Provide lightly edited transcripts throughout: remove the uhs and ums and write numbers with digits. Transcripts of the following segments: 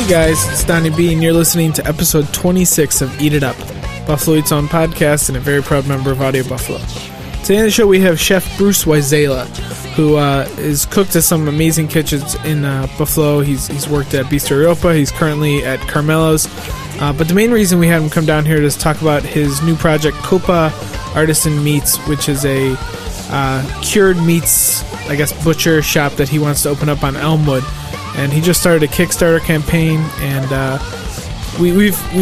Hey guys, it's Donnie B, and you're listening to episode 26 of Eat It Up, Buffalo Eats Own podcast, and a very proud member of Audio Buffalo. Today on the show we have Chef Bruce Wieszala, who is cooked at some amazing kitchens in Buffalo. He's worked at Bistro Europa. He's currently at Carmelo's. But the main reason we had him come down here is to talk about his new project, COPPA Artisan Meats, which is a cured meats, I guess, butcher shop that he wants to open up on Elmwood. And he just started a Kickstarter campaign, and we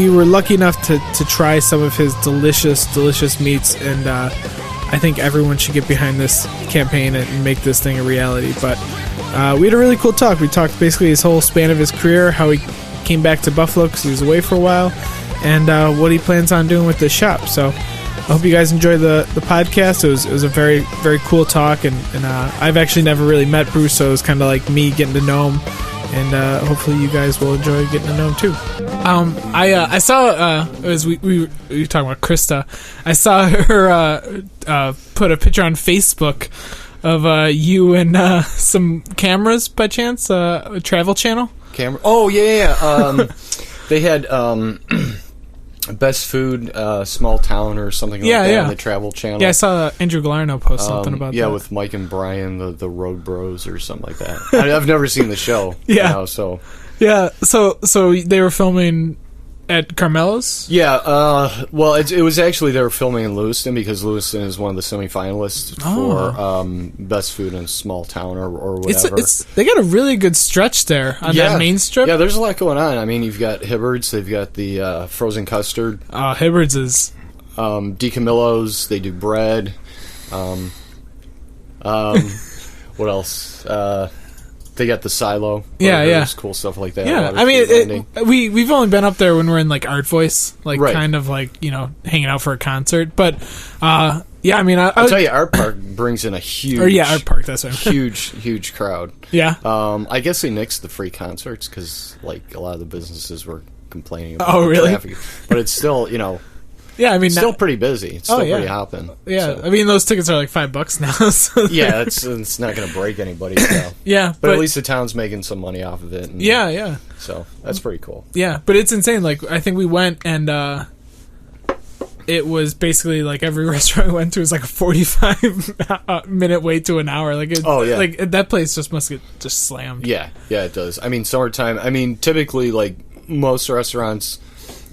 were lucky enough to try some of his delicious meats, and I think everyone should get behind this campaign and make this thing a reality. But we had a really cool talk. We talked basically his whole span of his career, how he came back to Buffalo because he was away for a while, and what he plans on doing with this shop. So I hope you guys enjoy the podcast. It was a very, very cool talk, and I've actually never really met Bruce, so it was kind of like me getting to know him, and hopefully you guys will enjoy getting to know him too. I saw as we were talking about Krista, I saw her put a picture on Facebook of you and some cameras by chance, a Travel Channel. Oh yeah. They had Best Food, Small Town or something like that on the Travel Channel. Yeah, I saw Andrew Gallarno post something about that. Yeah, with Mike and Brian, the Road Bros or something like that. I've never seen the show. Yeah. You know, so. Yeah, so they were filming at Carmelo's? Yeah, well, it was actually they were filming in Lewiston because Lewiston is one of the semifinalists for Best Food in a Small Town or whatever. They got a really good stretch there on that main strip. Yeah, there's a lot going on. I mean, you've got Hibbard's, they've got the frozen custard. Hibbard's is... DeCamillo's, they do bread. What else? They got the silo. Burgers, cool stuff like that. Yeah, I mean, we've only been up there when we're in like Art Voice, like kind of like, you know, hanging out for a concert. But yeah, I mean, I'll tell you, Art Park brings in a huge, Art Park, that's what I mean. huge crowd. Yeah. I guess they nixed the free concerts because like a lot of the businesses were complaining about traffic. But it's still, you know. Yeah, I mean, still pretty busy. It's still pretty hopping. Yeah, so. I mean, those tickets are like $5 now. So yeah, it's not going to break anybody. So. Yeah, but at least the town's making some money off of it. And, yeah. So that's pretty cool. Yeah, but it's insane. Like, I think we went and it was basically like every restaurant we went to was like a 45-minute wait to an hour. Like, like that place just must get just slammed. Yeah, it does. I mean, summertime. I mean, typically, like most restaurants.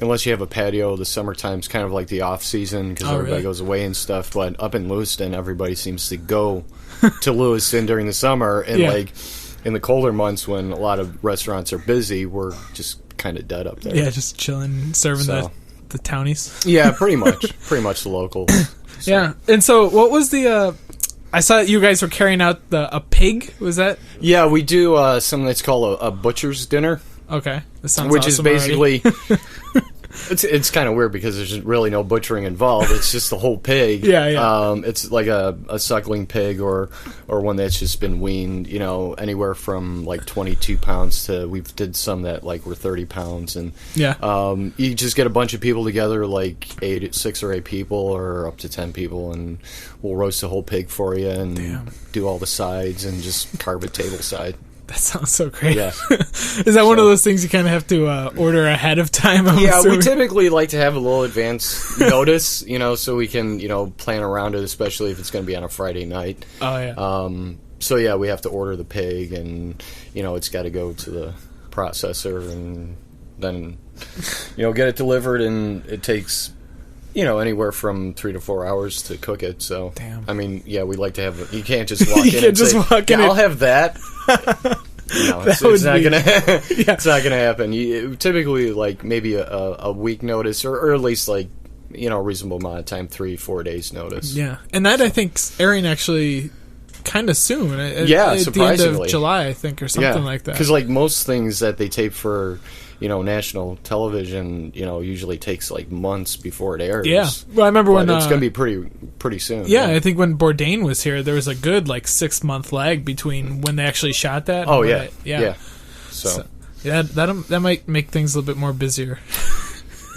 Unless you have a patio, the summertime's kind of like the off season because everybody goes away and stuff. But up in Lewiston, everybody seems to go to Lewiston during the summer, and like in the colder months when a lot of restaurants are busy, we're just kind of dead up there. Yeah, just chilling, serving the townies. Yeah, pretty much the locals. So. Yeah, and so what was the? I saw that you guys were carrying out a pig. Was that? Yeah, we do something that's called a butcher's dinner. Okay, that sounds which awesome is basically it's kind of weird because there's really no butchering involved. It's just the whole pig. Yeah. It's like a suckling pig or one that's just been weaned. You know, anywhere from like 22 pounds to we've did some that like were 30 pounds, and you just get a bunch of people together, like 6 or 8 people, or up to 10 people, and we'll roast the whole pig for you and do all the sides and just carve it table side. That sounds so great. Yeah. Is that one of those things you kind of have to order ahead of time? We typically like to have a little advance notice, you know, so we can, you know, plan around it, especially if it's going to be on a Friday night. Oh, yeah. So, yeah, we have to order the pig, and, you know, it's got to go to the processor, and then, you know, get it delivered, and it takes... You know, anywhere from 3 to 4 hours to cook it. So, I mean, yeah, we like to have. You can't just walk in and say, "I'll have that." No, it's not gonna. It's not gonna happen. You typically like maybe a week notice, or at least like, you know, a reasonable amount of time, 3-4 days notice. Yeah, and that I think's airing actually kind of soon. At surprisingly, the end of July, I think, or something like that. Because like most things that they tape for, you know, national television, you know, usually takes like months before it airs. Yeah, well, I remember when it's going to be pretty soon. Yeah, I think when Bourdain was here, there was a good like 6-month lag between when they actually shot that. Oh yeah. So yeah, that might make things a little bit more busier.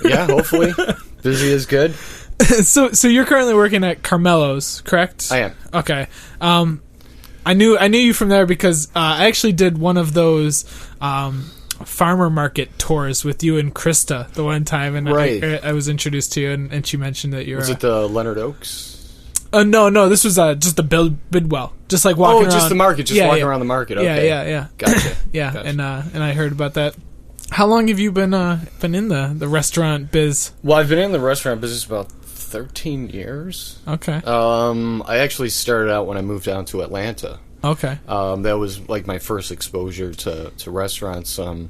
Yeah, hopefully, busy is good. So you're currently working at Carmelo's, correct? I am. Okay. I knew you from there because I actually did one of those farmer market tours with you and Krista the one time, and Right. I was introduced to you, and she mentioned that you're. Was it the Leonard Oaks? No, this was just the Bidwell, just like walking around. Just the market, walking around the market. Okay. Yeah. Gotcha. Yeah, Gotcha. and I heard about that. How long have you been in the restaurant biz? Well, I've been in the restaurant business about 13 years. Okay. I actually started out when I moved down to Atlanta. Okay. That was like my first exposure to restaurants. I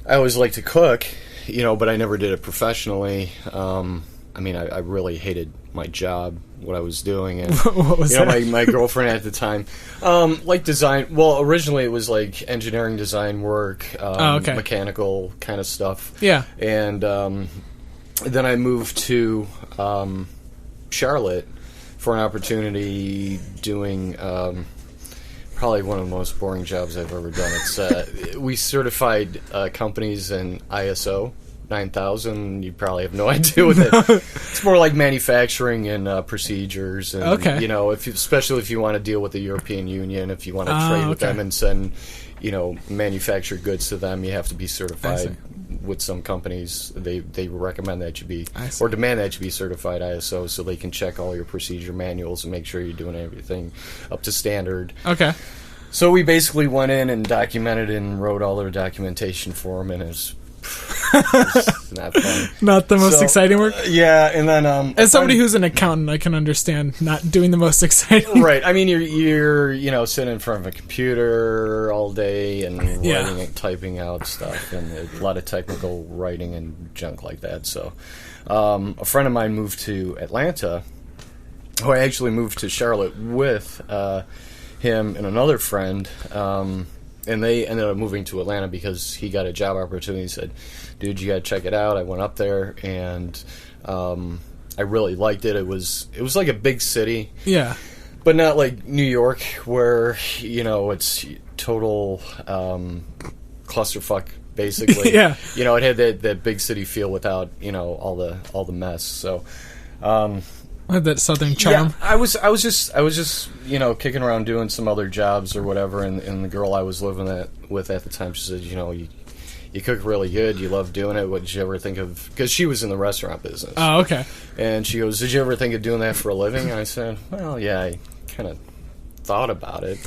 always liked to cook, but I never did it professionally. I really hated my job, what I was doing, and What was that? my girlfriend at the time, like design. Well, originally it was like engineering design work, okay. mechanical kind of stuff. Yeah. And then I moved to Charlotte for an opportunity doing probably one of the most boring jobs I've ever done. It's we certified companies in ISO 9000. You probably have no idea what that. It's more like manufacturing and procedures, and okay. Especially if you want to deal with the European Union, if you want to trade with them and send manufactured goods to them, you have to be certified. With some companies, they recommend that you be or demand that you be certified ISO, so they can check all your procedure manuals and make sure you're doing everything up to standard. Okay. So we basically went in and documented and wrote all their documentation for them, and it's not fun. Not the most exciting work? Yeah, and then as somebody who's an accountant, I can understand not doing the most exciting. Right. I mean, you're sitting in front of a computer all day and writing and typing out stuff, and a lot of technical writing and junk like that. So a friend of mine moved to Atlanta, who I actually moved to Charlotte with him and another friend, and they ended up moving to Atlanta because he got a job opportunity. He said, dude, you got to check it out. I went up there, and I really liked it. It was like a big city. Yeah. But not like New York, where, it's total clusterfuck, basically. Yeah. It had that big city feel without, all the mess. So That southern charm. Yeah, I was just kicking around doing some other jobs or whatever, and the girl I was living with at the time, she said, you cook really good, you love doing it. What did you ever think of? Because she was in the restaurant business. Oh, okay. And she goes, did you ever think of doing that for a living? And I said, well, yeah, I kind of thought about it.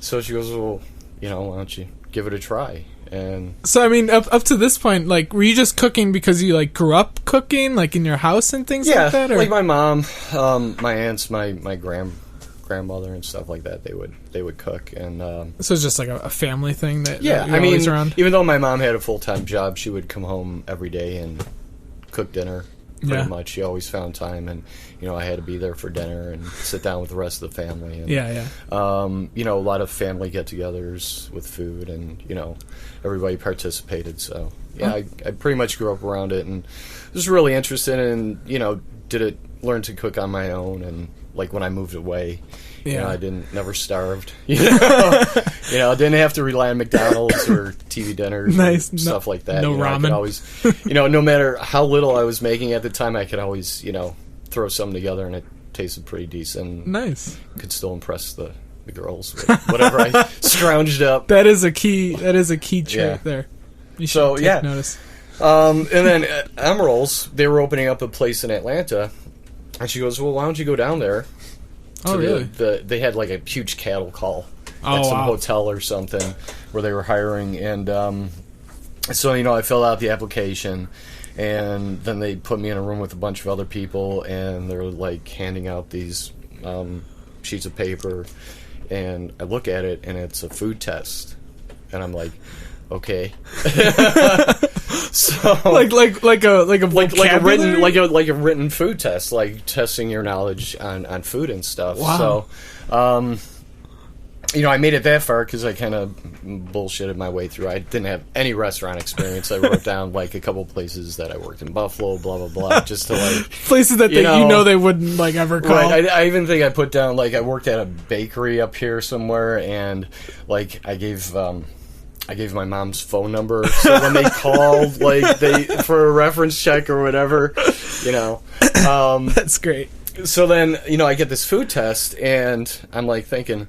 So she goes, well, why don't you give it a try? And so, I mean, up to this point, like, were you just cooking because you, like, grew up cooking, like, in your house and things like that? Yeah, like my mom, my aunts, my grandmother and stuff like that, they would cook. And so it's just like a family thing that yeah, you're always around? Even though my mom had a full-time job, she would come home every day and cook dinner. Pretty much, she always found time, and I had to be there for dinner and sit down with the rest of the family. And, a lot of family get-togethers with food, and everybody participated. So I pretty much grew up around it, and was really interested in learn to cook on my own, and like when I moved away. I never starved. Didn't have to rely on McDonald's or TV dinners, stuff like that. No ramen. I could always, no matter how little I was making at the time, I could always, throw something together, and it tasted pretty decent. Nice. Could still impress the girls with whatever I scrounged up. That is a key trait there. You should take notice. And then Emerald's, they were opening up a place in Atlanta, and she goes, well, why don't you go down there? Oh, really? They had like a huge cattle call at some hotel or something where they were hiring, and so I filled out the application, and then they put me in a room with a bunch of other people, and they're like handing out these sheets of paper, and I look at it, and it's a food test, and I'm like, okay. So like a written food test, like testing your knowledge on food and stuff. Wow. So I made it that far because I kind of bullshitted my way through. I didn't have any restaurant experience. I wrote down like a couple places that I worked in Buffalo, blah blah blah, just to like places that they wouldn't like ever call. Right. I even think I put down like I worked at a bakery up here somewhere, and like I gave my mom's phone number, so when they called, like for a reference check or whatever, That's great. So then, I get this food test, and I'm like thinking,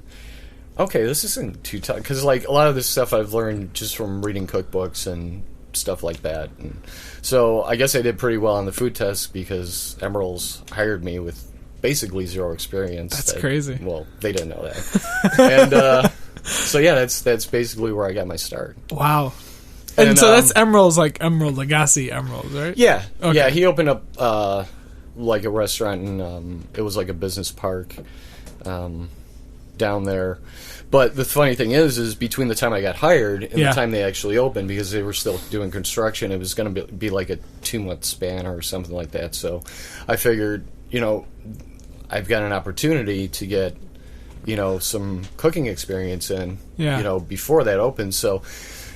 okay, this isn't too tough, because like a lot of this stuff I've learned just from reading cookbooks and stuff like that. And so I guess I did pretty well on the food test because Emeril's hired me with basically zero experience. That's crazy. Well, they didn't know that. And so yeah, that's basically where I got my start. Wow. And so that's Emeril's, like Emeril Lagasse Emeril's, right? Yeah. Okay. Yeah, he opened up like a restaurant, and it was like a business park down there. But the funny thing is between the time I got hired and the time they actually opened, because they were still doing construction, it was going to be like a 2-month span or something like that. So I figured, I've got an opportunity to get, some cooking experience in, before that opens. So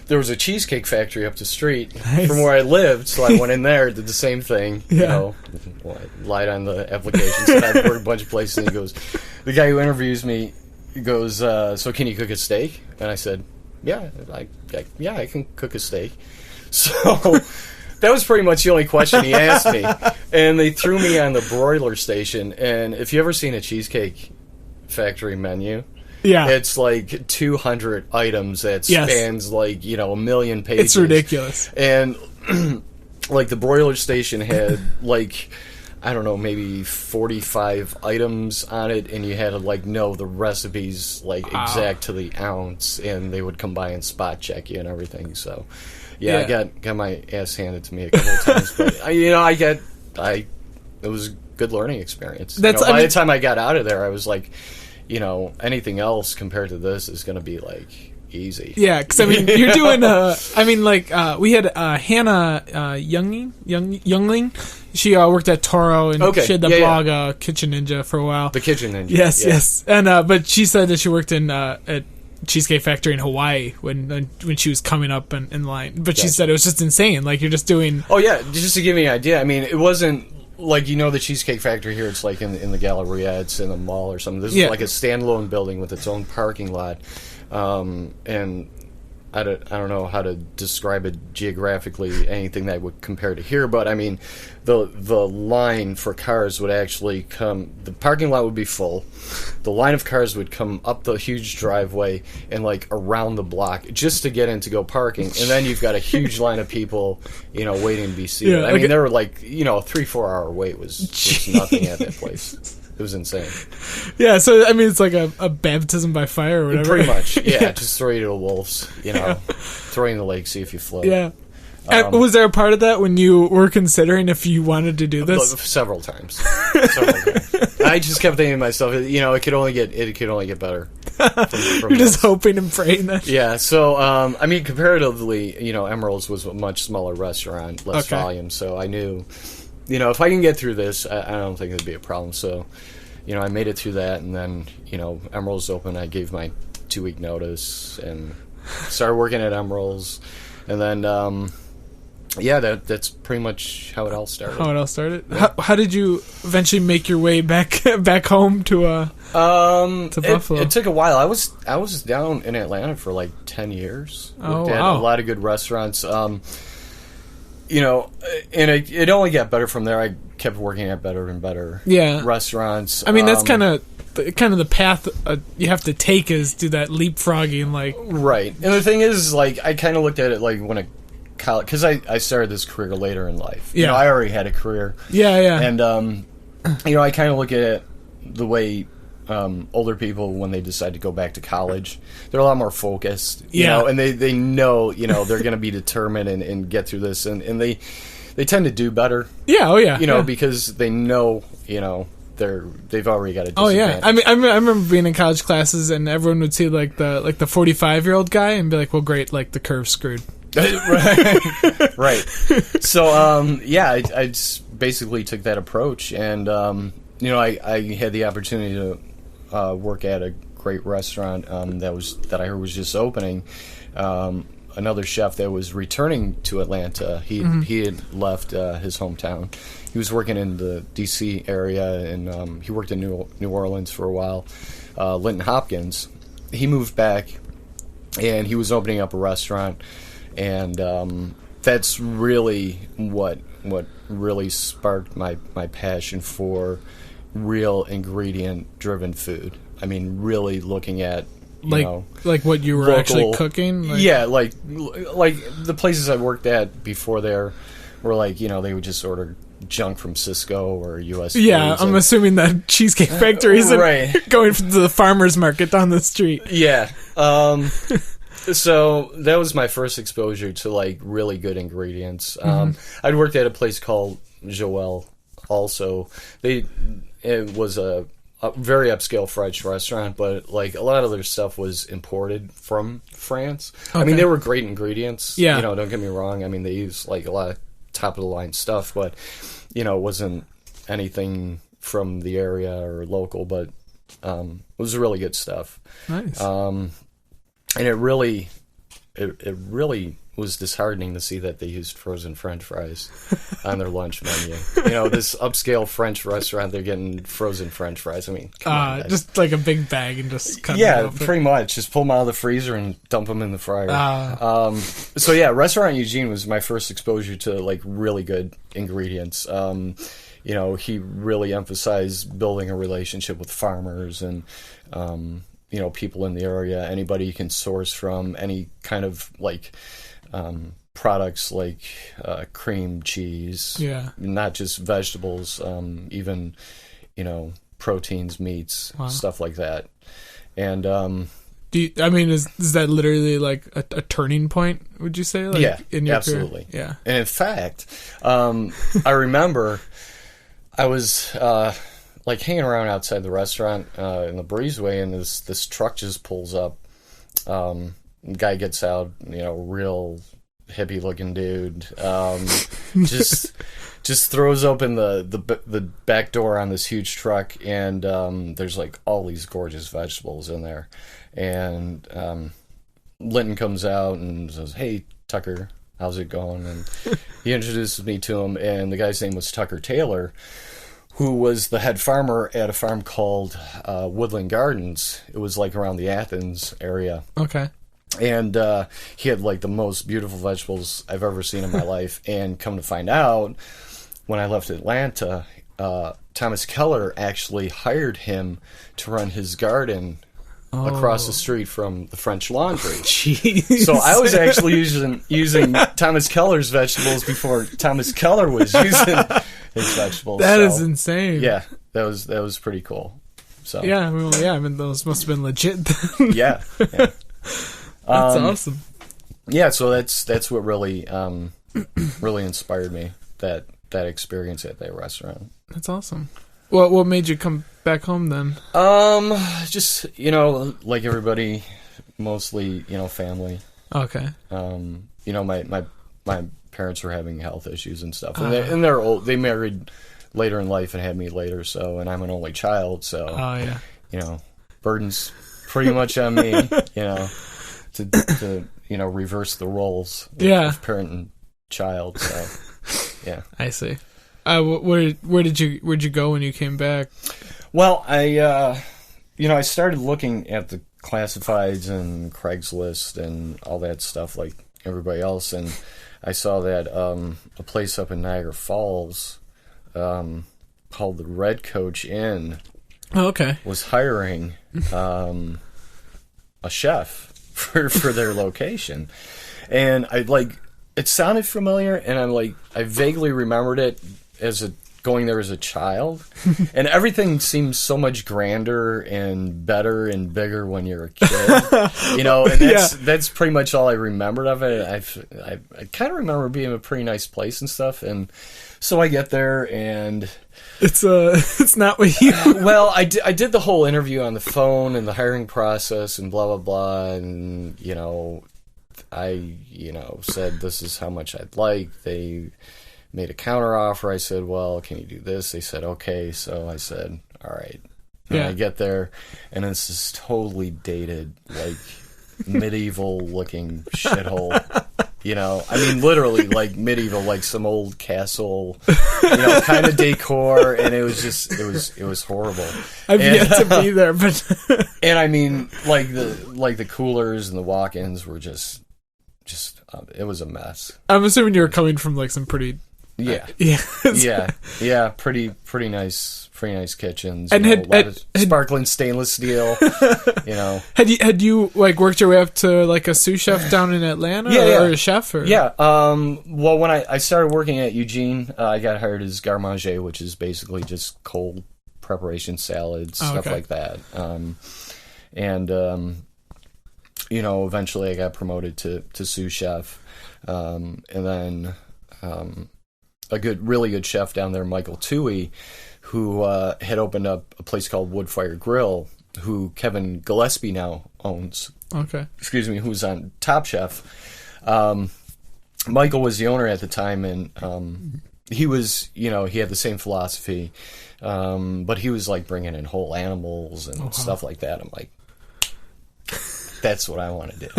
there was a Cheesecake Factory up the street from where I lived, so I went in there, did the same thing, I lied on the application, said I've worked a bunch of places, and the guy who interviews me, he goes, so can you cook a steak? And I said, yeah, I can cook a steak. So that was pretty much the only question he asked me. And they threw me on the broiler station. And if you ever seen a Cheesecake Factory menu, it's like 200 items that spans like, a million pages. It's ridiculous. And like the broiler station had like, I don't know, maybe 45 items on it, and you had to like know the recipes like exact to the ounce, and they would come by and spot check you and everything. So I got my ass handed to me a couple of times, but it was a good learning experience. By the time I got out of there, I was like, anything else compared to this is going to be like easy. Yeah, because you're doing we had Hannah Youngling. She worked at Toro, and she had the blog Kitchen Ninja for a while. The Kitchen Ninja. Yes. And but she said that she worked in at Cheesecake Factory in Hawaii when she was coming up in line. But she said it was just insane. Like, you're just doing... Oh, yeah. Just to give you an idea, it wasn't like, the Cheesecake Factory here. It's like in the Galleria. It's in a mall or something. This is like a standalone building with its own parking lot. And I don't know how to describe it geographically, anything that would compare to here, but the line for cars would actually come, the parking lot would be full, the line of cars would come up the huge driveway and like around the block just to get in to go parking, and then you've got a huge line of people, waiting to be seated. There were like, a 3-4 hour wait was nothing at that place. It was insane. Yeah, so it's like a baptism by fire or whatever. Pretty much, yeah. Just throw you to the wolves, throw you in the lake, see if you float. Yeah. Was there a part of that when you were considering if you wanted to do this? Several times. I just kept thinking to myself, it could only get better. From You're just hoping and praying that. Yeah. So, comparatively, Emeril's was a much smaller restaurant, less volume. So I knew, if I can get through this, I don't think it'd be a problem. So, I made it through that, and then, Emeril's open. I gave my 2-week notice and started working at Emeril's, and then, that's pretty much how it all started. Yeah. How did you eventually make your way back home to Buffalo? It took a while. I was down in Atlanta for like 10 years. Worked at a lot of good restaurants. And it only got better from there. I kept working at better and better restaurants. That's kind of the path you have to take, is do that leapfrogging, like... Right. And the thing is, like, I kind of looked at it like when a college... Because I started this career later in life. Yeah. I already had a career. Yeah. And, I kind of look at it the way... older people, when they decide to go back to college, they're a lot more focused, and they know, they're going to be determined and get through this, and they tend to do better. Because they know, they've already got a disadvantage. Oh yeah, I remember being in college classes, and everyone would see like the 45-year-old guy and be like, well, great, like the curve's screwed. Right. So I just basically took that approach, and I had the opportunity to work at a great restaurant that I heard was just opening. Another chef that was returning to Atlanta. He had left his hometown. He was working in the D.C. area, and he worked in New Orleans for a while. Linton Hopkins. He moved back, and he was opening up a restaurant, and that's really what really sparked my passion for real ingredient driven food. Really looking at like what you were local, actually cooking? Like, yeah, like the places I worked at before there were like, they would just order junk from Cisco or US Yeah, Foods, I'm assuming that Cheesecake Factory isn't right. going to the farmer's market down the street. Yeah. So that was my first exposure to like really good ingredients. I'd worked at a place called Joel also. It was a very upscale French restaurant, but like a lot of their stuff was imported from France. Okay. I mean, they were great ingredients. Yeah. Don't get me wrong. I mean, they used like a lot of top of the line stuff, but it wasn't anything from the area or local, but it was really good stuff. Nice. And it really was disheartening to see that they used frozen French fries on their lunch menu. This upscale French restaurant, they're getting frozen French fries. I mean, come on, just like a big bag and just cut them open. Pretty much. Just pull them out of the freezer and dump them in the fryer. So yeah, Restaurant Eugene was my first exposure to like really good ingredients. He really emphasized building a relationship with farmers and people in the area, anybody you can source from, any kind of like products like cream, cheese, not just vegetables, even proteins, meats, stuff like that. And is that literally like a turning point, would you say? Like, yeah, in your absolutely. career? Yeah. And in fact, I remember I was like hanging around outside the restaurant in the breezeway, and this truck just pulls up. Guy gets out, real hippie looking dude. Just throws open the back door on this huge truck, and there's like all these gorgeous vegetables in there. And Linton comes out and says, "Hey, Tucker, how's it going?" And he introduces me to him, and the guy's name was Tucker Taylor, who was the head farmer at a farm called Woodland Gardens. It was like around the Athens area. Okay. And he had like the most beautiful vegetables I've ever seen in my life. And come to find out, when I left Atlanta, Thomas Keller actually hired him to run his garden across the street from the French Laundry. Jeez. So I was actually using Thomas Keller's vegetables before Thomas Keller was using his vegetables. That is insane. Yeah, that was pretty cool. So yeah, those must have been legit then. Yeah. That's awesome. Yeah, so that's what really really inspired me, that experience at that restaurant. That's awesome. What made you come back home then? Just like everybody, mostly family. Okay. My parents were having health issues and stuff, and they're old. They married later in life and had me later. So, and I'm an only child, so burdens pretty much on me. To reverse the roles. Of parent and child. So, yeah. I see. Where'd you go when you came back? Well, I started looking at the classifieds and Craigslist and all that stuff like everybody else, and I saw that a place up in Niagara Falls called the Red Coach Inn was hiring a chef for their location. And it sounded familiar, and I vaguely remembered it as going there as a child. And everything seems so much grander and better and bigger when you're a kid. And that's pretty much all I remembered of it. I kind of remember being a pretty nice place and stuff. And so I get there, and it's not what you... Well, I did the whole interview on the phone and the hiring process and blah, blah, blah. And, I said this is how much I'd like. They made a counter offer. I said, well, can you do this? They said, okay. So I said, all right. And I get there, and it's this totally dated, like, medieval-looking shithole. I mean, literally, like, medieval, like some old castle, kind of decor, and it was horrible. I've yet to be there, but... And I mean, the coolers and the walk-ins were just it was a mess. I'm assuming you were coming from, like, some pretty Yeah. Yeah. Pretty nice kitchens. And a lot of sparkling stainless steel. Had you like worked your way up to like a sous chef down in Atlanta, or a chef? Or? Yeah. Well, when I started working at Eugene, I got hired as garde manger, which is basically just cold preparation salads, stuff like that. Eventually I got promoted to sous chef, and then a really good chef down there, Michael Toohey, who had opened up a place called Woodfire Grill, who Kevin Gillespie now owns. Okay. Excuse me, who's on Top Chef. Michael was the owner at the time, and he was, he had the same philosophy, but he was like bringing in whole animals and stuff like that. I'm like, that's what I want to do.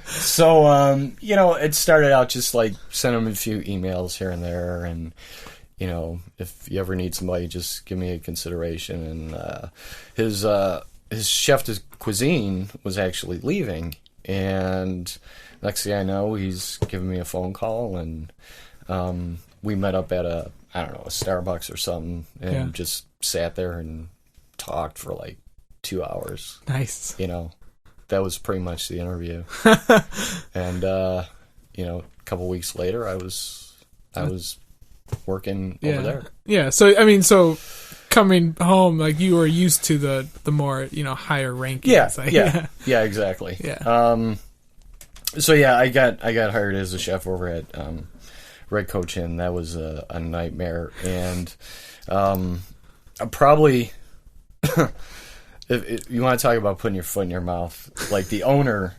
So, it started out just like send him a few emails here and there, and if you ever need somebody, just give me a consideration. And his chef de cuisine was actually leaving, and next thing I know, he's giving me a phone call, and we met up at a Starbucks or something, and just sat there and talked for like 2 hours. Nice. That was pretty much the interview. And a couple weeks later, I was working over there. Yeah. So coming home, like you were used to the more higher rankings. Yeah, exactly. Yeah. I got hired as a chef over at Red Coach Inn. That was a nightmare, and probably. If you want to talk about putting your foot in your mouth, like the owner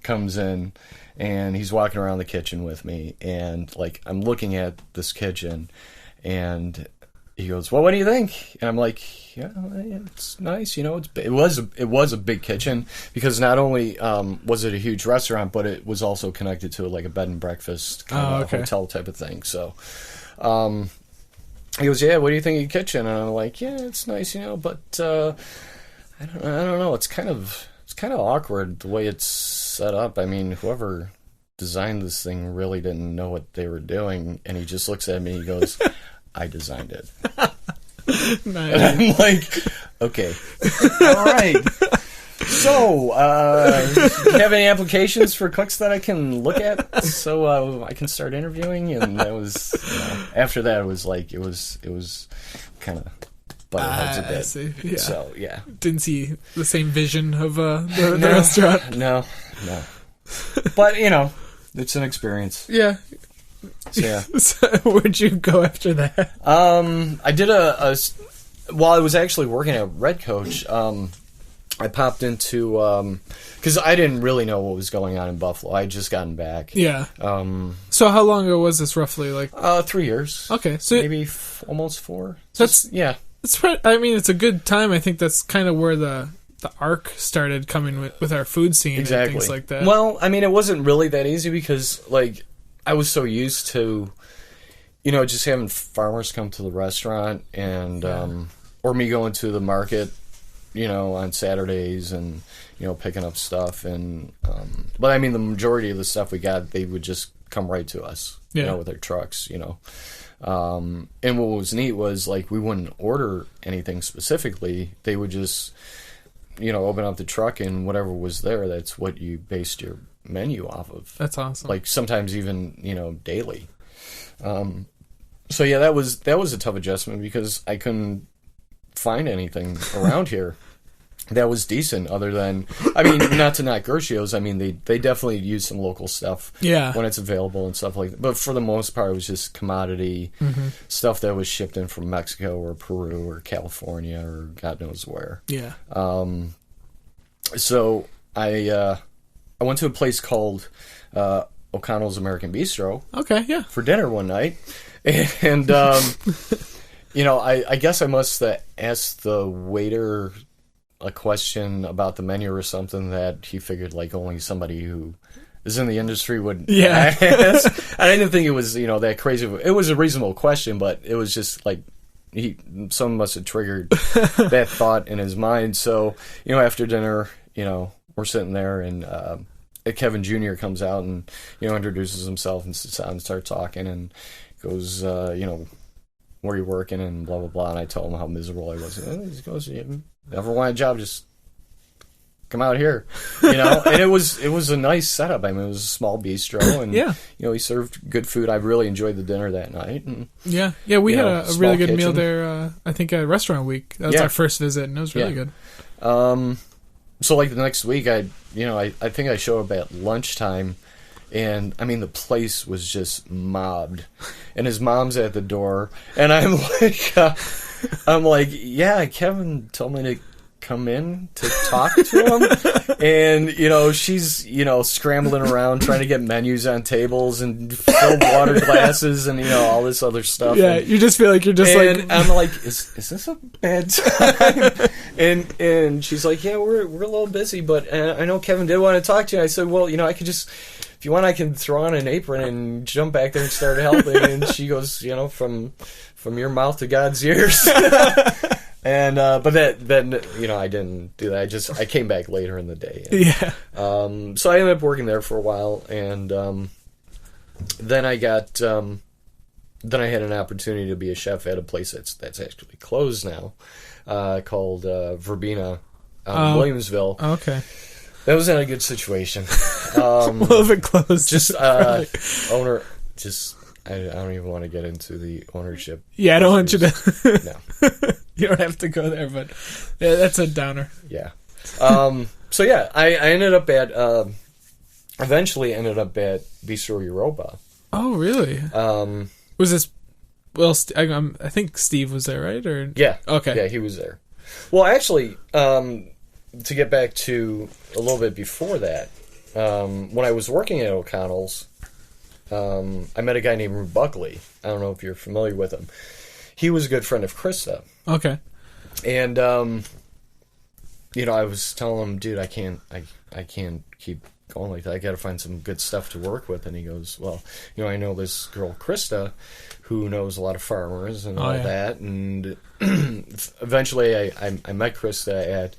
comes in and he's walking around the kitchen with me, and like I'm looking at this kitchen, and he goes, "Well, what do you think?" And I'm like, "Yeah, it's nice. It was a big kitchen, because not only was it a huge restaurant, but it was also connected to like a bed and breakfast kind of hotel type of thing." So, he goes, "Yeah, what do you think of your kitchen?" And I'm like, "Yeah, it's nice, but." I don't know. It's kind of awkward the way it's set up. I mean, whoever designed this thing really didn't know what they were doing, and he just looks at me and he goes, "I designed it." Nice. And I'm like, "Okay, all right. So, do you have any applications for cooks that I can look at so I can start interviewing?" And that was after that, it was kind of. But a bit. I see. Yeah. So, yeah. Didn't see the same vision of the restaurant. No. But, it's an experience. Yeah. So, yeah. So, where'd you go after that? I did while I was actually working at Red Coach, I popped into, because I didn't really know what was going on in Buffalo. I had just gotten back. Yeah. So how long ago was this roughly? Like 3 years. Okay. So maybe almost 4. Yeah. It's a good time. I think that's kind of where the arc started coming with our food scene and things like that. Well, I mean, it wasn't really that easy because, like, I was so used to, just having farmers come to the restaurant and, or me going to the market, on Saturdays and, picking up stuff. And, but I mean, the majority of the stuff we got, they would just come right to us, with their trucks, and what was neat was like we wouldn't order anything specifically. They would just open up the truck, and whatever was there, that's what you based your menu off of. That's awesome. Like sometimes even daily. So yeah, that was a tough adjustment because I couldn't find anything around here that was decent other than, I mean, not to knock Gershio's. I mean, they definitely use some local stuff when it's available and stuff like that. But for the most part, it was just commodity stuff that was shipped in from Mexico or Peru or California or God knows where. Yeah. So I went to a place called O'Connell's American Bistro. Okay, yeah. For dinner one night. And, I guess I must have asked the waiter a question about the menu or something that he figured like only somebody who is in the industry would ask. I didn't think it was, that crazy. It was a reasonable question, but it was just like someone must have triggered that thought in his mind. So, after dinner, we're sitting there and Kevin Jr. comes out and, introduces himself and sits down and starts talking. And, goes, where are you working and blah, blah, blah. And I told him how miserable I was. And he goes, you ever want a job, just come out here, And it was a nice setup. I mean, it was a small bistro, and he served good food. I really enjoyed the dinner that night. And, we had a really good meal there. I think at Restaurant Week. That was our first visit, and it was really good. So like the next week, I think I showed up at lunchtime, and I mean the place was just mobbed, and his mom's at the door, and I'm like, yeah, Kevin told me to come in to talk to him, and she's scrambling around trying to get menus on tables and fill water glasses and all this other stuff. Yeah, and you just feel like you're just and I'm like, is this a bad time? and she's like, yeah, we're a little busy, but I know Kevin did want to talk to you. I said, well, I could just, if you want, I can throw on an apron and jump back there and start helping. And she goes, from your mouth to God's ears. And but then I didn't do that. I came back later in the day. And, so I ended up working there for a while, and then I had an opportunity to be a chef at a place that's actually closed now, called Verbena, Williamsville. Okay, that was in a good situation. A little bit closed. Just owner. Just I don't even want to get into the ownership. Yeah, I don't want you to. No. You don't have to go there, but that's a downer. Yeah. So yeah, I eventually ended up at Bistro Europa. Oh, really? Was this? Well, I think Steve was there, right? Or yeah. Okay. Yeah, he was there. Well, actually, to get back to a little bit before that, when I was working at O'Connell's, I met a guy named Rube Buckley. I don't know if you're familiar with him. He was a good friend of Krista. Okay. And I was telling him, dude, I can't keep going like that. I got to find some good stuff to work with. And he goes, well, I know this girl Krista, who knows a lot of farmers and all that. And eventually, I met Krista at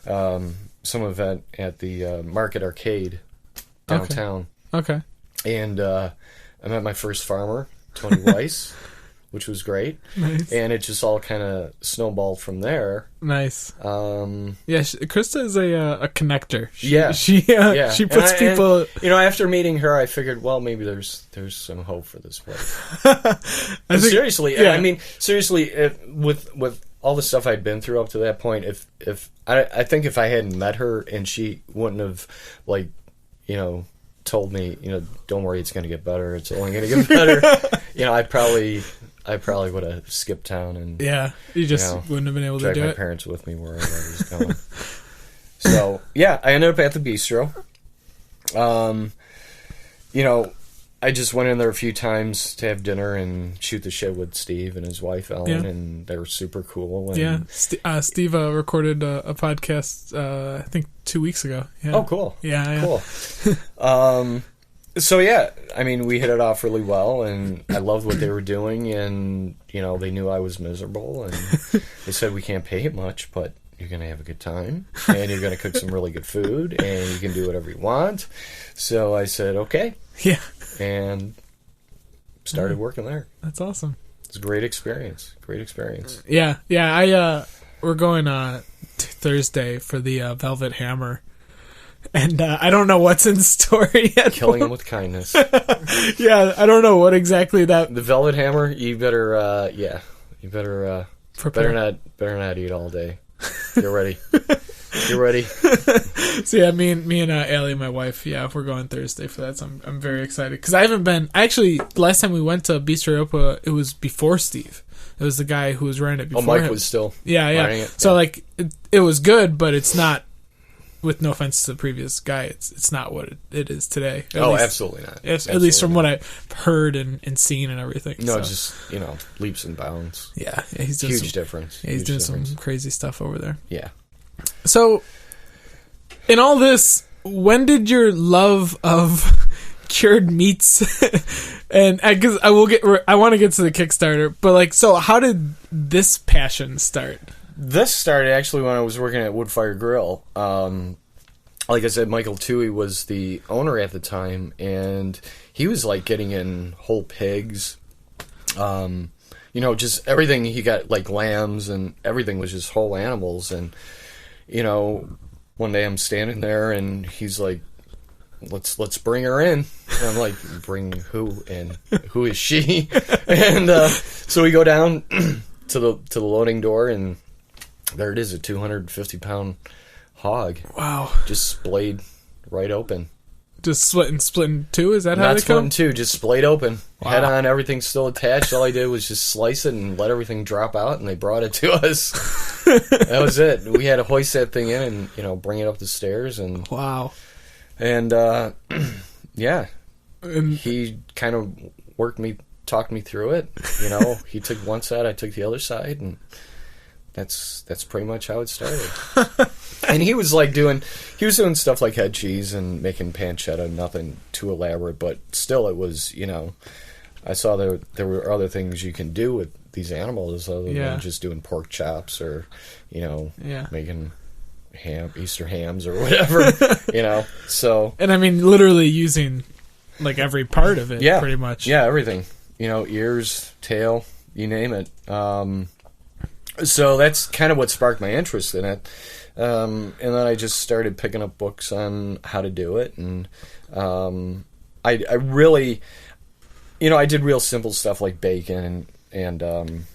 some event at the Market Arcade downtown. Okay. And I met my first farmer, Tony Weiss, which was great. Nice. And it just all kind of snowballed from there. Nice. Yeah, Krista is a connector. She puts people. And, after meeting her, I figured, well, maybe there's some hope for this place. Seriously, with all the stuff I'd been through up to that point, I think if I hadn't met her and she wouldn't have told me, don't worry, it's going to get better. It's only going to get better. I probably would have skipped town and you just wouldn't have been able to do it. Drag my parents with me wherever I was going. So I ended up at the bistro. I just went in there a few times to have dinner and shoot the shit with Steve and his wife Ellen, and they were super cool. And, Steve recorded a podcast I think 2 weeks ago. Yeah. Oh, cool. Yeah. Cool. So we hit it off really well, and I loved what they were doing, and they knew I was miserable, and they said we can't pay you much, but you're gonna have a good time, and you're gonna cook some really good food, and you can do whatever you want. So I said okay. Yeah. And started working there. That's awesome. It's a great experience. Yeah. We're going Thursday for the Velvet Hammer. And I don't know what's in store yet. Killing them with kindness. Yeah, I don't know what exactly that. The Velvet Hammer. You better, better not eat all day. Get ready. Get ready. So yeah, me and Allie, my wife, we're going Thursday for that. So I'm very excited because I haven't been. Actually, the last time we went to Bistro Europa, it was before Steve. It was the guy who was running it before. Mike him. was still running it. So it was good, but it's not. With no offense to the previous guy, it's not what it is today. Absolutely not. At least from what I've heard and seen and everything. No, just leaps and bounds. Yeah, he's doing huge difference. Yeah, he's doing some crazy stuff over there. Yeah. So, in all this, when did your love of cured meats and because I want to get to the Kickstarter, but so how did this passion start? This started actually when I was working at Woodfire Grill. Like I said, Michael Toohey was the owner at the time, and he was getting in whole pigs You know, just everything. He got like lambs and everything was just whole animals. And, you know, one day I'm standing there and he's like, let's bring her in. And I'm like, bring who in? Who is she? And so we go down to the loading door, and there it is, a 250-pound hog. Wow. Just splayed right open. Just split in two? Is that how Not they split come? in two, just splayed open. Wow. Head on, everything's still attached. All I did was just slice it and let everything drop out, and they brought it to us. That was it. We had to hoist that thing in and, you know, bring it up the stairs. And Wow. And, yeah. And He kind of talked me through it. You know, he took one side, I took the other side, and that's pretty much how it started. And he was doing stuff like head cheese and making pancetta, nothing too elaborate, but still it was, you know, I saw there were other things you can do with these animals other than just doing pork chops or, you know, making Easter hams or whatever, you know. So, and I mean, literally using like every part of it, pretty much. Yeah, everything. You know, ears, tail, you name it. So that's kind of what sparked my interest in it. And then I just started picking up books on how to do it, and I really, you know, I did real simple stuff like bacon and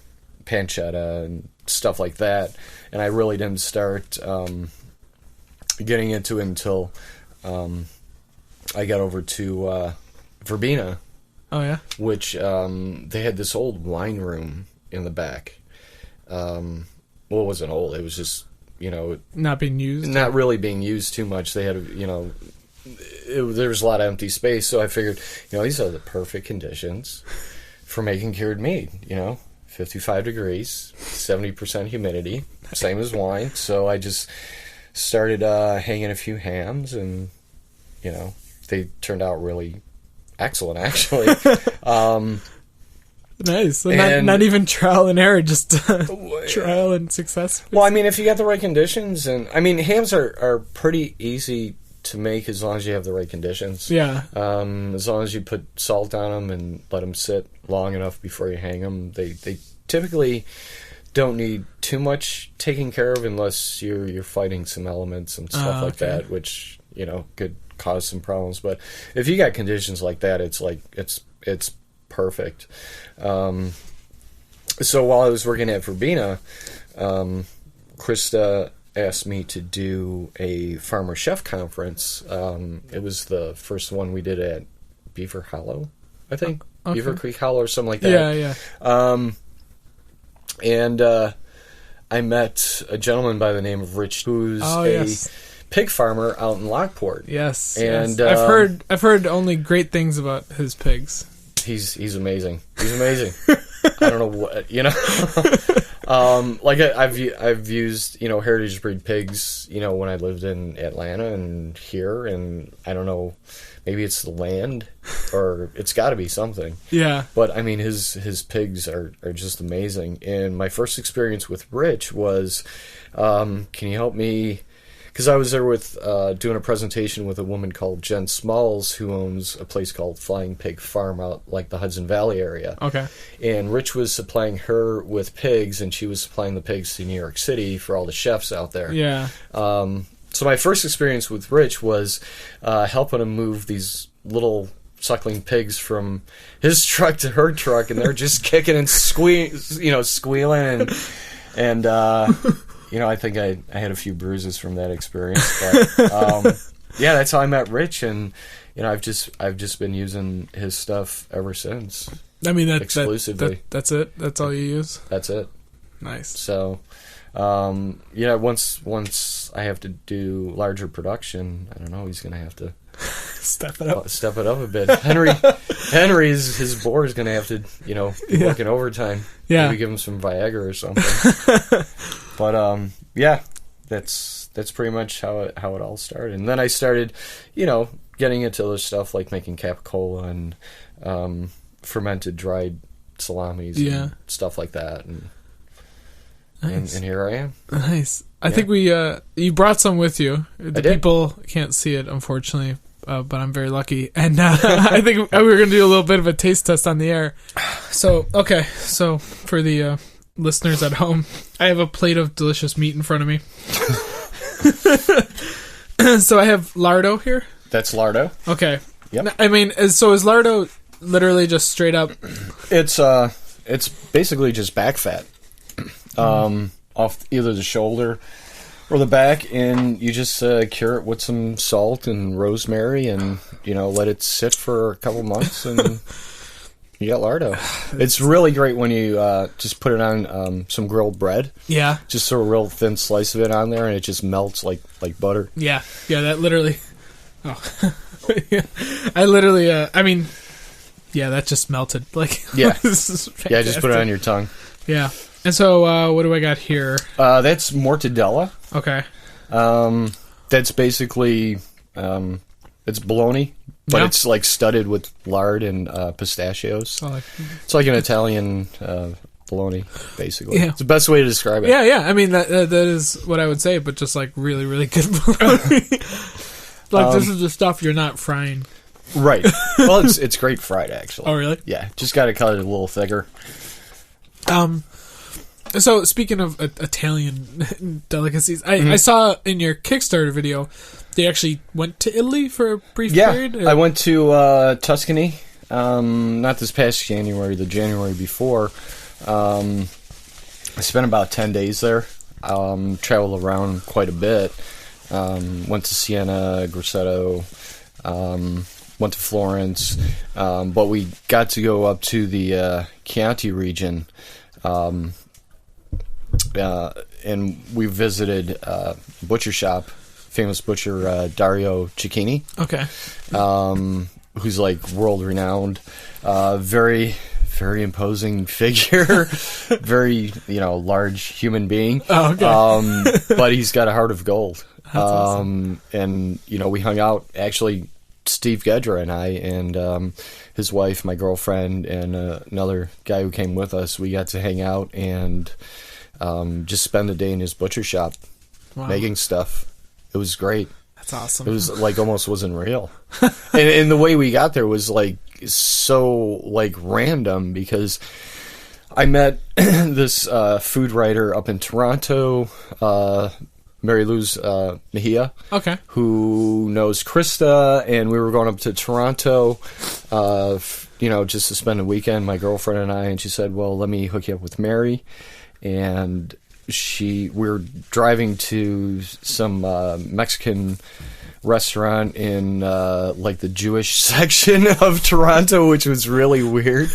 pancetta and stuff like that, and I really didn't start getting into it until I got over to Verbena. Oh yeah. Which they had this old wine room in the back. Well, it wasn't old. It was just, you know, not being used. Not really being used too much. They had, you know, there was a lot of empty space. So I figured, you know, these are the perfect conditions for making cured meat. You know, 55 degrees, 70% humidity, same as wine. So I just started hanging a few hams, and, you know, they turned out really excellent, actually. Nice. So not even trial and error, just trial and success. Well, I mean, if you got the right conditions, and I mean, hams are pretty easy to make as long as you have the right conditions. Yeah. As long as you put salt on them and let them sit long enough before you hang them, they typically don't need too much taking care of unless you're fighting some elements and stuff like that, which, you know, could cause some problems. But if you got conditions like that, it's perfect. So while I was working at Verbena, Krista asked me to do a farmer chef conference. It was the first one we did at Beaver Hollow, I think. Okay. Beaver Creek Hollow or something like that. Yeah. And I met a gentleman by the name of Rich, who's pig farmer out in Lockport. Yes. And I've heard only great things about his pigs. He's amazing. He's amazing. I don't know what, you know. Like I've used, you know, heritage breed pigs, you know, when I lived in Atlanta and here, and I don't know, maybe it's the land or it's got to be something. Yeah. But I mean, his pigs are just amazing. And my first experience with Rich was, can you help me? Because I was there with doing a presentation with a woman called Jen Smalls, who owns a place called Flying Pig Farm out like the Hudson Valley area. Okay. And Rich was supplying her with pigs, and she was supplying the pigs to New York City for all the chefs out there. Yeah. So my first experience with Rich was helping him move these little suckling pigs from his truck to her truck, and they're just kicking and squealing, and you know, I think I had a few bruises from that experience, but yeah, that's how I met Rich, and you know, I've just been using his stuff ever since. I mean, exclusively. That's it. That's all you use. That's it. Nice. So, yeah, once I have to do larger production, I don't know, he's gonna have to step it up a bit. Henry's his board is gonna have to, you know, be working overtime. Yeah. Maybe give him some Viagra or something. But yeah, that's pretty much how it all started. And then I started, you know, getting into other stuff like making capicola and fermented dried salamis and stuff like that. And nice. and here I am. Nice. I think you brought some with you. The people can't see it, unfortunately. but I'm very lucky. And I think we were going to do a little bit of a taste test on the air. So, okay. So, for the listeners at home, I have a plate of delicious meat in front of me. So, I have lardo here. That's lardo. Okay. Yep. I mean, so is lardo literally just straight up? It's basically just back fat. Off either the shoulder or the back, and you just cure it with some salt and rosemary, and let it sit for a couple months, and you got lardo. It's really great when you just put it on some grilled bread. Yeah, just throw a real thin slice of it on there, and it just melts like butter. Yeah, that literally. Oh, yeah. I literally. I mean, yeah, that just melted. Yeah, this is fantastic. Yeah, just put it on your tongue. Yeah. And so, what do I got here? That's mortadella. Okay. That's basically, it's bologna, but it's like studded with lard and pistachios. It's like an Italian bologna, basically. Yeah. It's the best way to describe it. Yeah. I mean, that is what I would say, but just like really, really good bologna. This is the stuff you're not frying. Right. Well, it's great fried, actually. Oh, really? Yeah. Just got to cut it a little thicker. So, speaking of Italian delicacies, I saw in your Kickstarter video, they actually went to Italy for a brief period? Yeah, I went to Tuscany, not this past January, the January before. I spent about 10 days there, traveled around quite a bit, went to Siena, Grosseto, went to Florence, but we got to go up to the Chianti region, and we visited butcher shop, famous butcher Dario Cecchini. Okay. Who's like world renowned, very very imposing figure, very large human being. Oh, okay. But he's got a heart of gold. That's awesome. And we hung out. Actually, Steve Gedra and I and his wife, my girlfriend, and another guy who came with us. We got to hang out and just spend the day in his butcher shop, making stuff. It was great. That's awesome. It was like almost wasn't real. and the way we got there was like so like random, because I met this food writer up in Toronto, Mary Lou's Mejia, okay, who knows Krista, and we were going up to Toronto, just to spend a weekend, my girlfriend and I, and she said, well, let me hook you up with Mary. And we were driving to some Mexican restaurant in like the Jewish section of Toronto, which was really weird.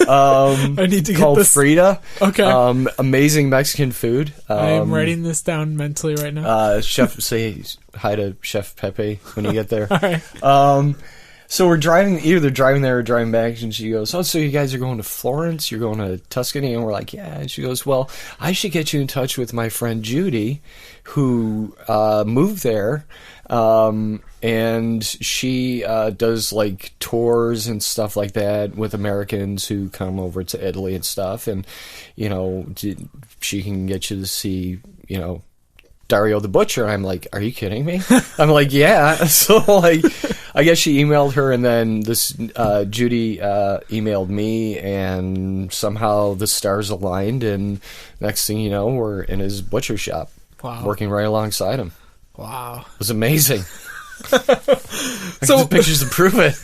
I need to get called this. Frida. Okay. Amazing Mexican food. I am writing this down mentally right now. Say hi to Chef Pepe when you get there. All right. So we're either driving there or driving back, and she goes, oh, so you guys are going to Florence? You're going to Tuscany? And we're like, yeah. And she goes, well, I should get you in touch with my friend Judy, who moved there, and she does like tours and stuff like that with Americans who come over to Italy and stuff, and she can get you to see Dario the Butcher. And I'm like, are you kidding me? I'm like, yeah. So like, I guess she emailed her, and then this Judy emailed me, and somehow the stars aligned, and next thing you know, we're in his butcher shop, working right alongside him. Wow, it was amazing. So the pictures to prove it.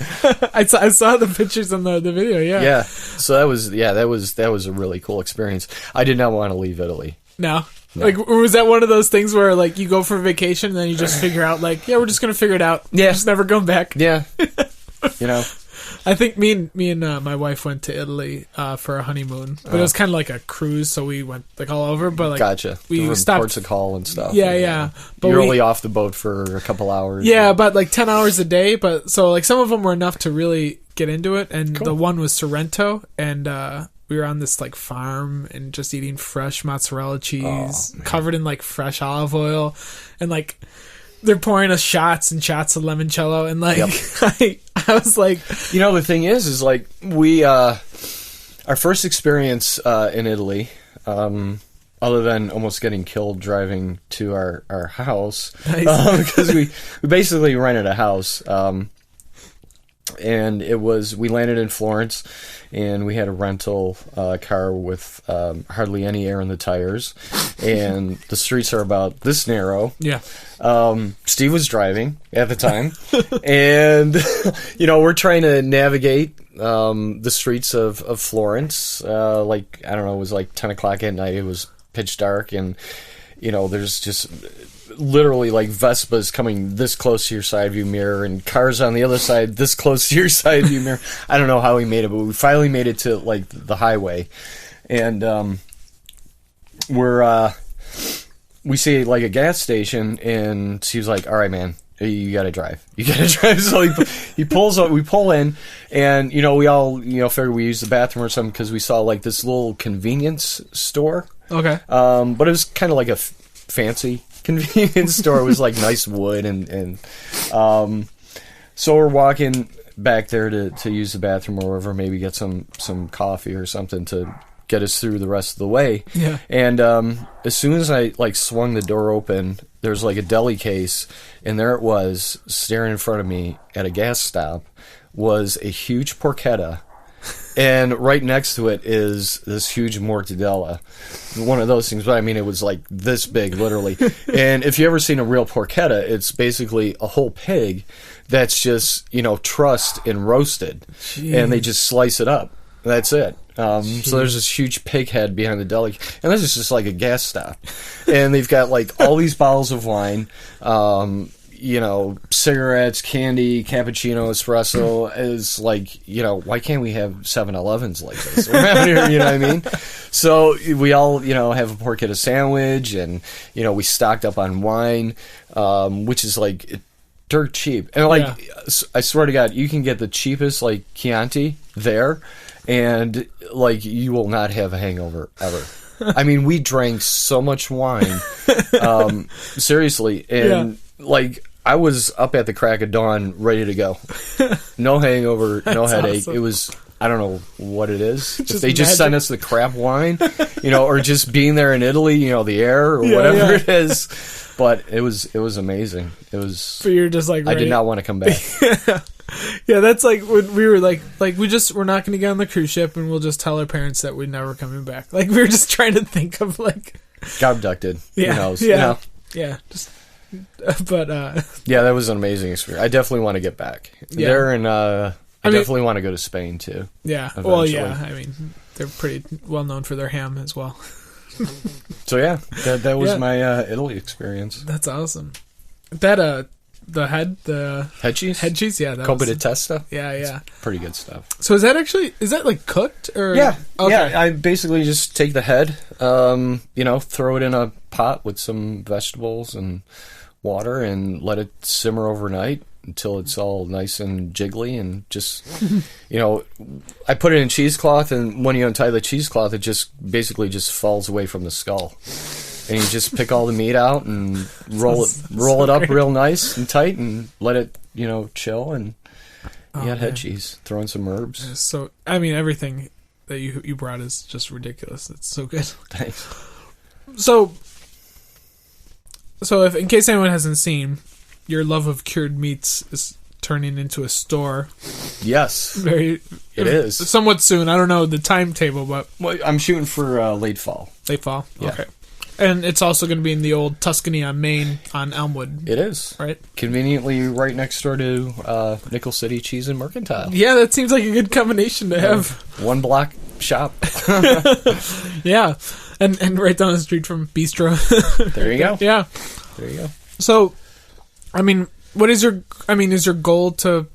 I saw the pictures on the video. Yeah. So that was a really cool experience. I did not want to leave Italy. No. Like, was that one of those things where, like, you go for vacation and then you just figure out, like, yeah, we're just going to figure it out. Yeah. Just never going back. Yeah. I think me and my wife went to Italy for a honeymoon. But it was kind of like a cruise, so we went, like, all over. But, like, gotcha. We stopped. Ports of call and stuff. Yeah. But you're only off the boat for a couple hours. Yeah, but, like, 10 hours a day. But, so, like, some of them were enough to really get into it. And the one was Sorrento, and we were on this like farm and just eating fresh mozzarella cheese covered in like fresh olive oil, and like they're pouring us shots and shots of limoncello, and like I was like, the thing is like we our first experience in Italy, other than almost getting killed driving to our house, because we basically rented a house. And we landed in Florence, and we had a rental car with hardly any air in the tires, and the streets are about this narrow. Yeah. Steve was driving at the time, and we're trying to navigate the streets of Florence. Like, I don't know, it was like 10 o'clock at night. It was pitch dark, and there's just literally like Vespas coming this close to your side view mirror and cars on the other side this close to your side view mirror. I don't know how we made it, but we finally made it to like the highway, and we see like a gas station, and she was like, all right, man, you gotta drive. So he pulls up, we pull in, and we all figured we use the bathroom or something, because we saw like this little convenience store. Okay. But it was kind of like a fancy convenience store. It was like nice wood, and so we're walking back there to use the bathroom or whatever, maybe get some coffee or something to get us through the rest of the way. Yeah. And as soon as I like swung the door open, there's like a deli case, and there it was, staring in front of me at a gas stop, was a huge porchetta. And right next to it is this huge mortadella. One of those things, but I mean, it was like this big, literally. And if you ever seen a real porchetta, it's basically a whole pig that's just, trussed and roasted. Jeez. And they just slice it up. That's it. So there's this huge pig head behind the deli. And this is just like a gas stop. And they've got like all these bottles of wine, cigarettes, candy, cappuccino, espresso. Is like, why can't we have 7-Elevens like this around here? You know what I mean? So we all, have a porchetta sandwich, and, we stocked up on wine, which is like dirt cheap. And like, I swear to God, you can get the cheapest like Chianti there, and like, you will not have a hangover ever. I mean, we drank so much wine, seriously, and like, I was up at the crack of dawn, ready to go. No hangover, no headache. Awesome. It was, I don't know what it is. If they just sent us the crap wine, or just being there in Italy, the air or whatever it is. But it was amazing. It was. So you're just like, I did not want to come back. Yeah, that's like when we were like we're not going to get on the cruise ship, and we'll just tell our parents that we're never coming back. Like, we were just trying to think of like. Got abducted. Yeah. Who knows? Yeah. Yeah. Just. But yeah, that was an amazing experience. I definitely want to get back there, and I definitely want to go to Spain too. Yeah, eventually. Well, yeah. I mean, they're pretty well known for their ham as well. So yeah, that was my Italy experience. That's awesome. That the head cheese, yeah, that Coppa Testa. Yeah. It's pretty good stuff. So is that like cooked or? Yeah, okay. Yeah. I basically just take the head, throw it in a pot with some vegetables and water, and let it simmer overnight until it's all nice and jiggly, and just I put it in cheesecloth, and when you untie the cheesecloth, it just basically just falls away from the skull, and you just pick all the meat out and roll it up real nice and tight, and let it chill, and head cheese, throw in some herbs. So I mean, everything that you brought is just ridiculous. It's so good. Thanks. So if, in case anyone hasn't seen, your love of cured meats is turning into a store. Yes. It is. Somewhat soon. I don't know the timetable, but... Well, I'm shooting for late fall. Late fall? Yeah. Okay. And it's also going to be in the old Tuscany on Main on Elmwood. It is. Right? Conveniently right next door to Nickel City Cheese and Mercantile. Yeah, that seems like a good combination to have. One block shop. Yeah. And right down the street from Bistro. There you go. Yeah. There you go. So, I mean, is your goal to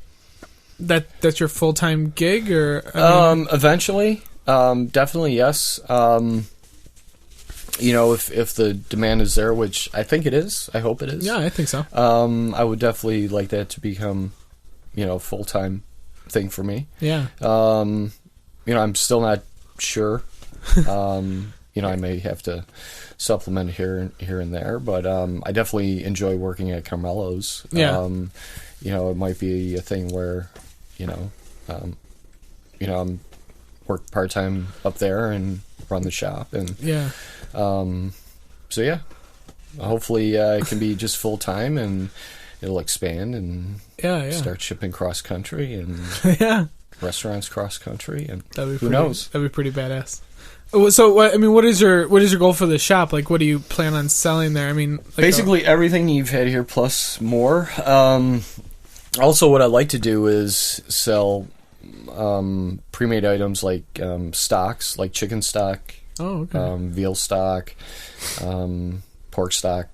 that's your full-time gig, or? Eventually, definitely yes. If the demand is there, which I think it is, I hope it is. Yeah, I think so. I would definitely like that to become, full-time thing for me. Yeah. I'm still not sure. I may have to supplement here and there, but I definitely enjoy working at Carmelo's. Yeah. It might be a thing where, I'm work part-time up there and run the shop, and yeah. So yeah, hopefully it can be just full-time, and it'll expand and start shipping cross country and restaurants cross country, and who knows? That'd be pretty badass. So, what is your goal for the shop? Like, what do you plan on selling there? I mean, like basically everything you've had here plus more. Also, what I like to do is sell pre-made items like stocks, like chicken stock, veal stock, pork stock.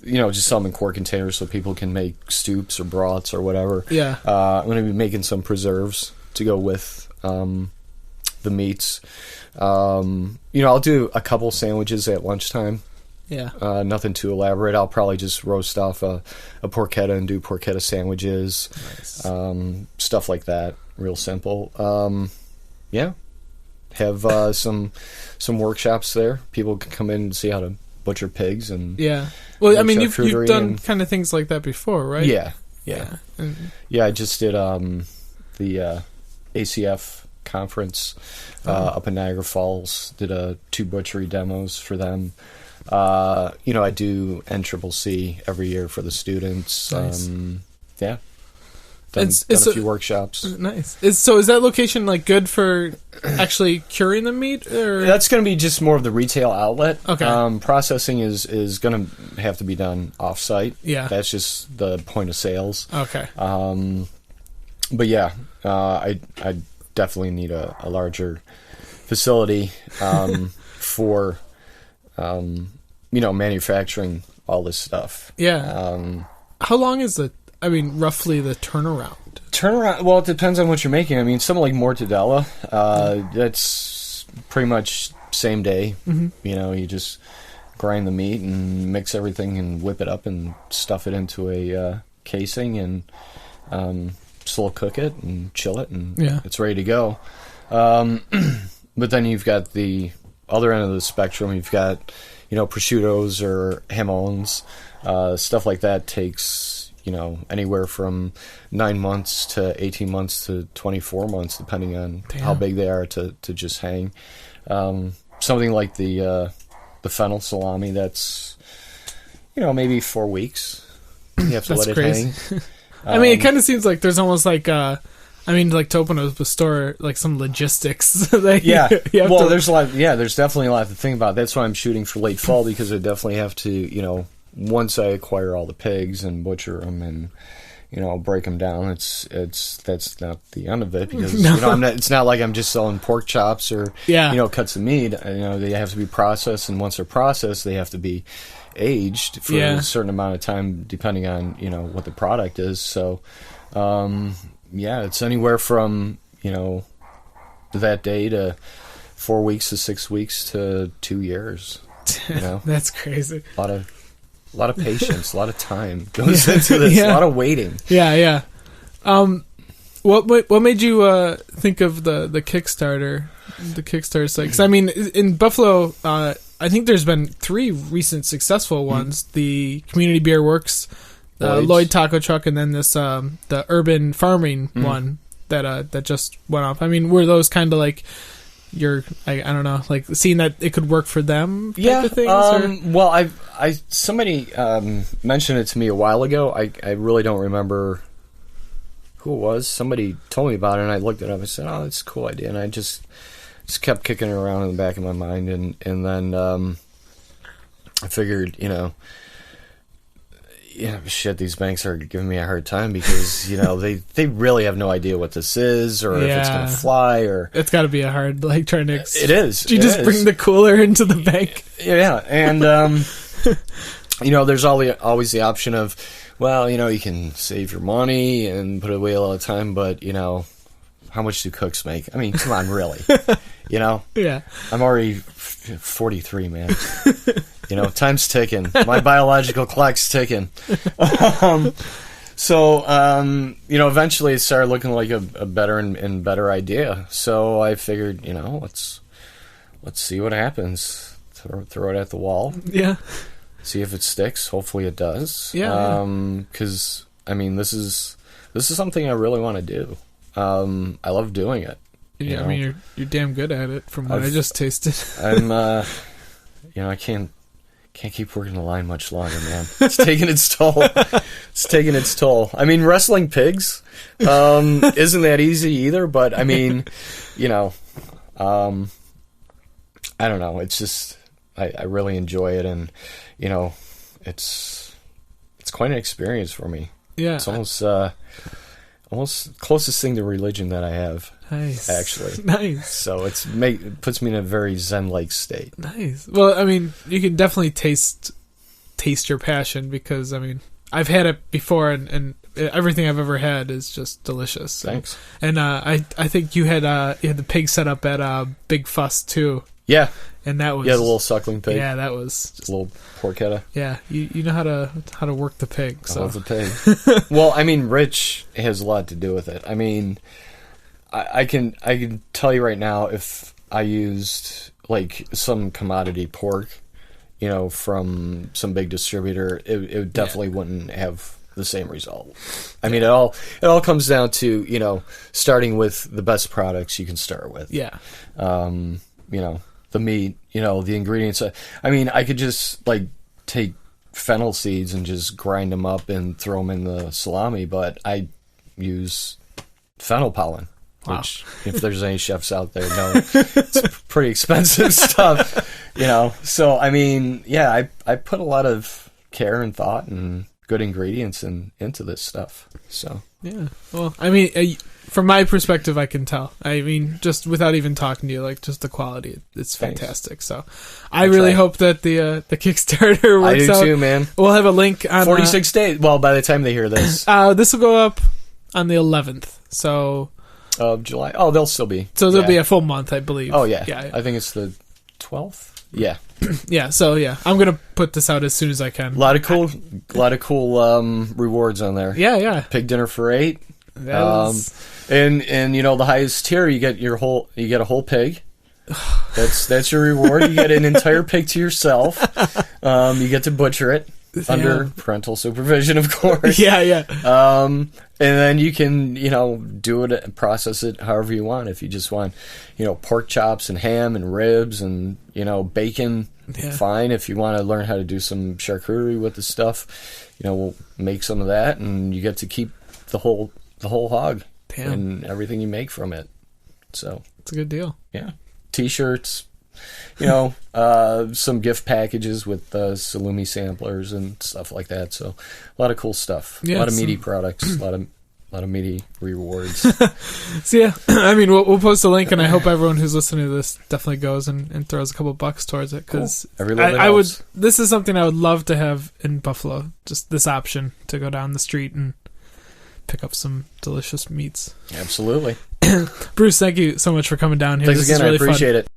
Just sell them in quart containers so people can make stoups or broths or whatever. Yeah. I'm going to be making some preserves to go with the meats. I'll do a couple sandwiches at lunchtime. Yeah. Nothing too elaborate. I'll probably just roast off a porchetta and do porchetta sandwiches. Nice. Stuff like that. Real simple. Have some workshops there. People can come in and see how to butcher pigs and Well, I mean, you've done kind of things like that before, right? Yeah. I just did the ACF conference up in Niagara Falls. Did 2 butchery demos for them. I do NCCC every year for the students. Nice. Done a few workshops. Nice. Is that location like good for actually curing the meat? Or? That's going to be just more of the retail outlet. Okay. Processing is going to have to be done off-site. Yeah. That's just the point of sales. Okay. But yeah, I definitely need a larger facility for manufacturing all this stuff. Yeah. How long is roughly the turnaround? Well, it depends on what you're making. I mean, something like mortadella, that's pretty much same day. Mm-hmm. You just grind the meat and mix everything and whip it up and stuff it into a casing and slow cook it and chill it, and it's ready to go. But then you've got the other end of the spectrum. You've got, prosciuttos or hamons, stuff like that takes anywhere from 9 months to 18 months to 24 months, depending on how big they are to just hang. Something like the fennel salami, that's, maybe 4 weeks. You have to let it hang. It kind of seems like there's almost like, to open up a store, like some logistics. There's a lot. Yeah, there's definitely a lot to think about. That's why I'm shooting for late fall, because I definitely have to, once I acquire all the pigs and butcher them and break them down, that's not the end of it, because it's not like I'm just selling pork chops or cuts of meat. They have to be processed, and once they're processed, they have to be aged for a certain amount of time, depending on what the product is. So it's anywhere from that day to 4 weeks to 6 weeks to 2 years. That's crazy. A lot of patience, a lot of time goes into this, a lot of waiting. Yeah. What made you think of the Kickstarter? The Kickstarter site? 'Cause, in Buffalo, I think there's been 3 recent successful ones: the Community Beer Works, the Lloyd Taco Truck, and then this the Urban Farming one that just went off. Were those kind of like I don't know, like seeing that it could work for them type of things? Well, somebody mentioned it to me a while ago. I really don't remember who it was. Somebody told me about it, and I looked it up and said, "Oh, that's a cool idea." And I just kept kicking it around in the back of my mind, and then I figured, shit, these banks are giving me a hard time because, they really have no idea what this is or if it's going to fly, or... It's got to be a hard, trying to... It is. Do you just bring the cooler into the bank? Yeah, and, there's always the option of, well, you can save your money and put it away a lot of time, but, how much do cooks make? Come on, really? Yeah. I'm already 43, man. Time's ticking. My biological clock's ticking. Eventually it started looking like a better and better idea. So I figured, let's see what happens. Throw it at the wall. Yeah. See if it sticks. Hopefully it does. Yeah. Because this is something I really want to do. I love doing it. Yeah, you're damn good at it from what I just tasted. I'm I can't can't keep working the line much longer, man. It's taking its toll. It's taking its toll. I mean, wrestling pigs isn't that easy either, but I mean, you know, I don't know. It's just, I really enjoy it, and, you know, it's quite an experience for me. Yeah. It's almost closest thing to religion that I have. Nice. Actually. Nice. So it puts me in a very zen-like state. Nice. Well, I mean, you can definitely taste your passion, because, I mean, I've had it before, and everything I've ever had is just delicious. Thanks. And I think you had the pig set up at Big Fuss too. Yeah. And that was the little suckling pig. Yeah, that was just a little porchetta. Yeah, you know how to work the pig. So. I love the pig. Well, I mean, Rich has a lot to do with it. I mean, I can tell you right now, if I used like some commodity pork, you know, from some big distributor, it definitely wouldn't have the same result. I mean, it all comes down to, you know, starting with the best products you can start with. Yeah. You know, the meat, you know, the ingredients. I mean, I could just like take fennel seeds and just grind them up and throw them in the salami, but I use fennel pollen. Wow. Which, if there's any chefs out there, know it's pretty expensive stuff, you know. So, I mean, yeah, I put a lot of care and thought and good ingredients into this stuff. So, yeah. Well, I mean, from my perspective, I can tell. I mean, just without even talking to you, like, just the quality, it's fantastic. So, I really hope that the Kickstarter works out. I do too, man. We'll have a link on 46 days. Well, by the time they hear this, this will go up on the 11th. So. Of July. Oh, they'll still be. So there'll be a full month, I believe. Oh, yeah. Yeah. I think it's the 12th. Yeah. Yeah. So yeah, I'm gonna put this out as soon as I can. A lot of cool rewards on there. Yeah, yeah. Pig dinner for 8. And you know, the highest tier, you get a whole pig. That's your reward. You get an entire pig to yourself. You get to butcher it. Under parental supervision, of course. Yeah, yeah. And then you can, you know, do it and process it however you want. If you just want, you know, pork chops and ham and ribs and, you know, bacon, fine. If you want to learn how to do some charcuterie with the stuff, you know, we'll make some of that, and you get to keep the whole hog and everything you make from it. So it's a good deal. Yeah. T-shirts. You know, some gift packages with salumi samplers and stuff like that. So a lot of cool stuff. Yeah, a lot of meaty products. A lot of meaty rewards. So yeah, I mean, we'll post a link, and I hope everyone who's listening to this definitely goes and throws a couple bucks towards it, because I would. This is something I would love to have in Buffalo. Just this option to go down the street and pick up some delicious meats. Absolutely. Bruce, thank you so much for coming down here. Thanks this again. is really I appreciate fun. it.